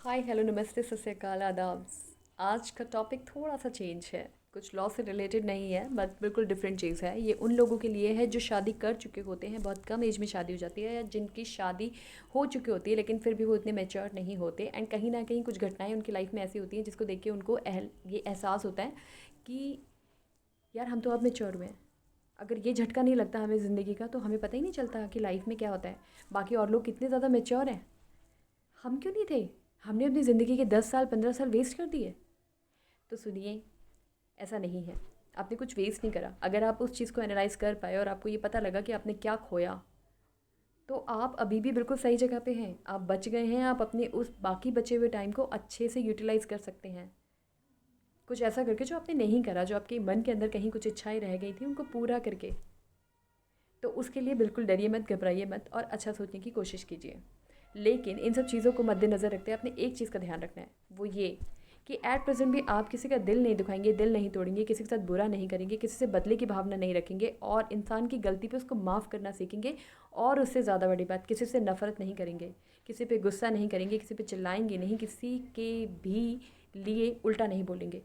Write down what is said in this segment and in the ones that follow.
Hi hello नमस्ते सत श्री अकाल आदाब। आज का टॉपिक थोड़ा सा चेंज है, कुछ लॉ से रिलेटेड नहीं है बट बिल्कुल डिफरेंट चीज़ है। ये उन लोगों के लिए है जो शादी कर चुके होते हैं, बहुत कम एज में शादी हो जाती है, या जिनकी शादी हो चुकी होती है लेकिन फिर भी वो इतने मैच्योर नहीं होते। एंड कहीं ना कहीं कुछ घटनाएं उनकी लाइफ में ऐसी होती हैं जिसको देख के उनको ये एहसास होता है कि यार हम तो अब मैच्योर हुए हैं। अगर ये झटका नहीं लगता हमें ज़िंदगी का तो हमें पता ही नहीं चलता कि लाइफ में क्या होता है। बाकी और लोग कितने ज़्यादा मैच्योर हैं, हम क्यों नहीं थे? हमने अपनी ज़िंदगी के 10 साल 15 साल वेस्ट कर दिए। तो सुनिए, ऐसा नहीं है। आपने कुछ वेस्ट नहीं करा। अगर आप उस चीज़ को एनालाइज कर पाए और आपको ये पता लगा कि आपने क्या खोया, तो आप अभी भी बिल्कुल सही जगह पे हैं। आप बच गए हैं। आप अपने उस बाकी बचे हुए टाइम को अच्छे से यूटिलाइज़ कर सकते हैं, कुछ ऐसा करके जो आपने नहीं करा, जो आपके मन के अंदर कहीं कुछ इच्छाएं रह गई थी उनको पूरा करके। तो उसके लिए बिल्कुल डरिए मत, घबराइए मत और अच्छा सोचने की कोशिश कीजिए। लेकिन इन सब चीज़ों को मद्देनज़र रखते हुए अपने एक चीज़ का ध्यान रखना है, वो ये कि एट प्रेजेंट भी आप किसी का दिल नहीं दुखाएंगे, दिल नहीं तोड़ेंगे, किसी के साथ बुरा नहीं करेंगे, किसी से बदले की भावना नहीं रखेंगे और इंसान की गलती पे उसको माफ़ करना सीखेंगे। और उससे ज़्यादा बड़ी बात, किसी से नफ़रत नहीं करेंगे, किसी पे गुस्सा नहीं करेंगे, किसी पे चिल्लाएंगे नहीं, किसी के भी लिए उल्टा नहीं बोलेंगे।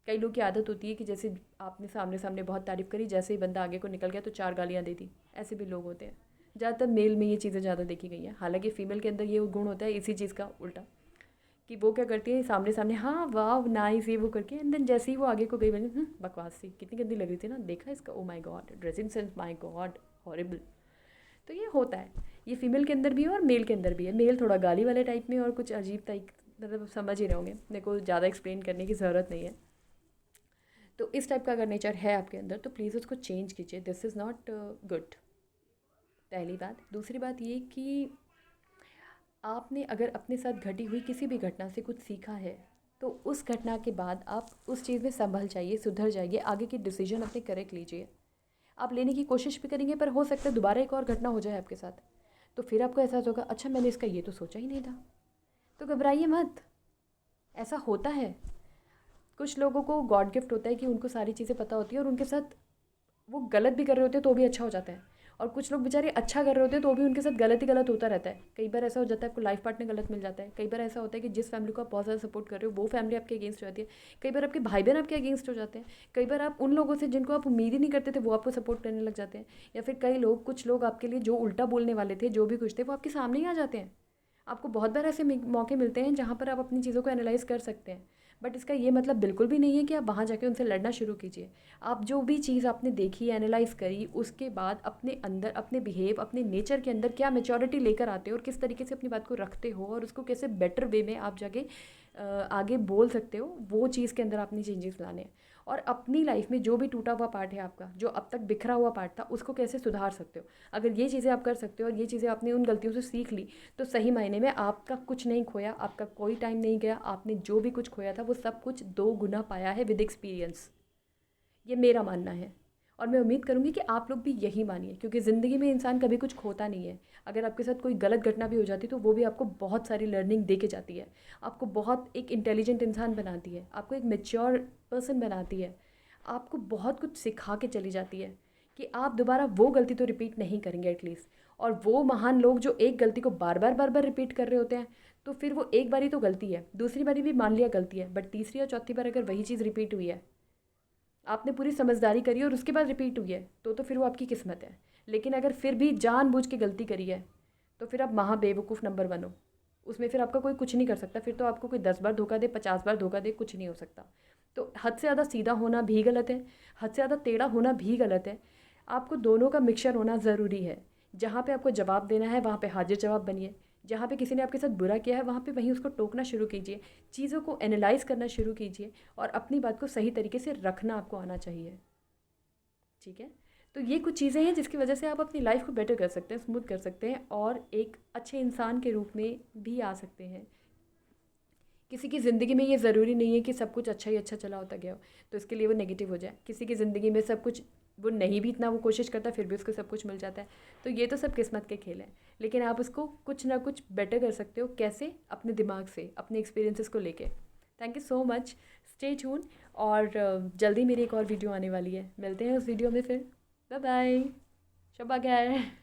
कई लोग की आदत होती है कि जैसे आपने सामने सामने बहुत तारीफ़ करी, जैसे ही बंदा आगे को निकल गया तो 4 गालियाँ दे दी। ऐसे भी लोग होते हैं। ज़्यादातर मेल में ये चीज़ें ज़्यादा देखी गई हैं। हालांकि फ़ीमेल के अंदर ये गुण होता है इसी चीज़ का उल्टा, कि वो क्या करती है, सामने सामने हाँ वाह नाइस ये वो करके, एंड देन जैसे ही वो आगे को गई बनी बकवास सी, कितनी गंदी लग रही थी ना, देखा इसका, oh my God dressing sense, my God horrible. तो ये होता है, ये फीमेल के अंदर भी है और मेल के अंदर भी है। मेल थोड़ा गाली वाले टाइप में और कुछ अजीब टाइप, मतलब समझ ही रहे होंगे, मेरे को ज़्यादा एक्सप्लेन करने की ज़रूरत नहीं है। तो इस टाइप का अगर नेचर है आपके अंदर तो प्लीज़ उसको चेंज कीजिए। दिस इज़ नॉट गुड, पहली बात। दूसरी बात ये कि आपने अगर अपने साथ घटी हुई किसी भी घटना से कुछ सीखा है तो उस घटना के बाद आप उस चीज़ में संभल जाइए, सुधर जाइए, आगे के डिसीजन अपने करेक्ट लीजिए। आप लेने की कोशिश भी करेंगे पर हो सकता है दोबारा एक और घटना हो जाए आपके साथ, तो फिर आपको एहसास होगा अच्छा मैंने इसका ये तो सोचा ही नहीं था। तो घबराइए मत, ऐसा होता है। कुछ लोगों को गॉड गिफ्ट होता है कि उनको सारी चीज़ें पता होती है और उनके साथ वो गलत भी कर रहे होते हैं तो भी अच्छा हो जाता है। और कुछ लोग बेचारे अच्छा कर रहे होते हैं तो भी उनके साथ गलत ही गलत होता रहता है। कई बार ऐसा हो जाता है आपको लाइफ पार्टनर गलत मिल जाता है। कई बार ऐसा होता है कि जिस फैमिली को आप बहुत ज़्यादा सपोर्ट कर रहे हो वो फैमिली आपके अगेंस्ट हो जाती है। कई बार आपके भाई बहन आपके अगेंस्ट हो जाते हैं। कई बार आप उन लोगों से जिनको आप उम्मीद ही नहीं करते थे वो आपको सपोर्ट करने लग जाते हैं। या फिर कई लोग, कुछ लोग आपके लिए जो उल्टा बोलने वाले थे, जो भी कुछ थे, वो आपके सामने ही आ जाते हैं। आपको बहुत बार ऐसे मौके मिलते हैं जहाँ पर आप अपनी चीज़ों को एनालाइज़ कर सकते हैं। बट इसका ये मतलब बिल्कुल भी नहीं है कि आप वहाँ जाके उनसे लड़ना शुरू कीजिए। आप जो भी चीज़ आपने देखी, एनालाइज़ करी, उसके बाद अपने अंदर, अपने बिहेव, अपने नेचर के अंदर क्या मैच्योरिटी लेकर आते हो और किस तरीके से अपनी बात को रखते हो और उसको कैसे बेटर वे में आप जाके आगे बोल सकते हो, वो चीज़ के अंदर आपने चेंजेस लाने हैं। और अपनी लाइफ में जो भी टूटा हुआ पार्ट है आपका, जो अब तक बिखरा हुआ पार्ट था, उसको कैसे सुधार सकते हो। अगर ये चीज़ें आप कर सकते हो और ये चीज़ें आपने उन गलतियों से सीख ली, तो सही मायने में आपका कुछ नहीं खोया, आपका कोई टाइम नहीं गया। आपने जो भी कुछ खोया था वो सब कुछ 2 गुना पाया है विद एक्सपीरियंस। ये मेरा मानना है और मैं उम्मीद करूँगी कि आप लोग भी यही मानिए, क्योंकि ज़िंदगी में इंसान कभी कुछ खोता नहीं है। अगर आपके साथ कोई गलत घटना भी हो जाती है तो वो भी आपको बहुत सारी लर्निंग दे के जाती है, आपको बहुत एक इंटेलिजेंट इंसान बनाती है, आपको एक मेच्योर पर्सन बनाती है, आपको बहुत कुछ सिखा के चली जाती है कि आप दोबारा वो गलती तो रिपीट नहीं करेंगे एटलीस्ट। और वो महान लोग जो एक गलती को बार बार रिपीट कर रहे होते हैं, तो फिर वो एक बारी तो गलती है, दूसरी बारी भी मान लिया गलती है, बट तीसरी और चौथी बार अगर वही चीज़ रिपीट हुई है, आपने पूरी समझदारी करी और उसके बाद रिपीट हुई है, तो फिर वो आपकी किस्मत है। लेकिन अगर फिर भी जानबूझ के गलती करी है तो फिर आप महा बेवकूफ़ नंबर 1 हो। उसमें फिर आपका कोई कुछ नहीं कर सकता। फिर तो आपको कोई 10 बार धोखा दे, 50 बार धोखा दे, कुछ नहीं हो सकता। तो हद से ज़्यादा सीधा होना भी गलत है, हद से ज़्यादा टेढ़ा होना भी गलत है। आपको दोनों का मिक्सचर होना ज़रूरी है। जहाँ पे आपको जवाब देना है वहाँ पे हाजिर जवाब बनिए, जहाँ पे किसी ने आपके साथ बुरा किया है वहाँ पे वहीं उसको टोकना शुरू कीजिए, चीज़ों को एनालाइज़ करना शुरू कीजिए और अपनी बात को सही तरीके से रखना आपको आना चाहिए। ठीक है? तो ये कुछ चीज़ें हैं जिसकी वजह से आप अपनी लाइफ को बेटर कर सकते हैं, स्मूथ कर सकते हैं और एक अच्छे इंसान के रूप में भी आ सकते हैं। किसी की ज़िंदगी में ये ज़रूरी नहीं है कि सब कुछ अच्छा ही अच्छा चला होता गया हो तो इसके लिए वो नेगेटिव हो जाए। किसी की ज़िंदगी में सब कुछ, वो नहीं भी इतना वो कोशिश करता फिर भी उसको सब कुछ मिल जाता है। तो ये तो सब किस्मत के खेल हैं, लेकिन आप उसको कुछ ना कुछ बेटर कर सकते हो। कैसे? अपने दिमाग से, अपने एक्सपीरियंसेस को लेके। Thank you so much, stay tune. और जल्दी मेरी एक और वीडियो आने वाली है, मिलते हैं उस वीडियो में फिर। बाय बाय, शब्बा खैर।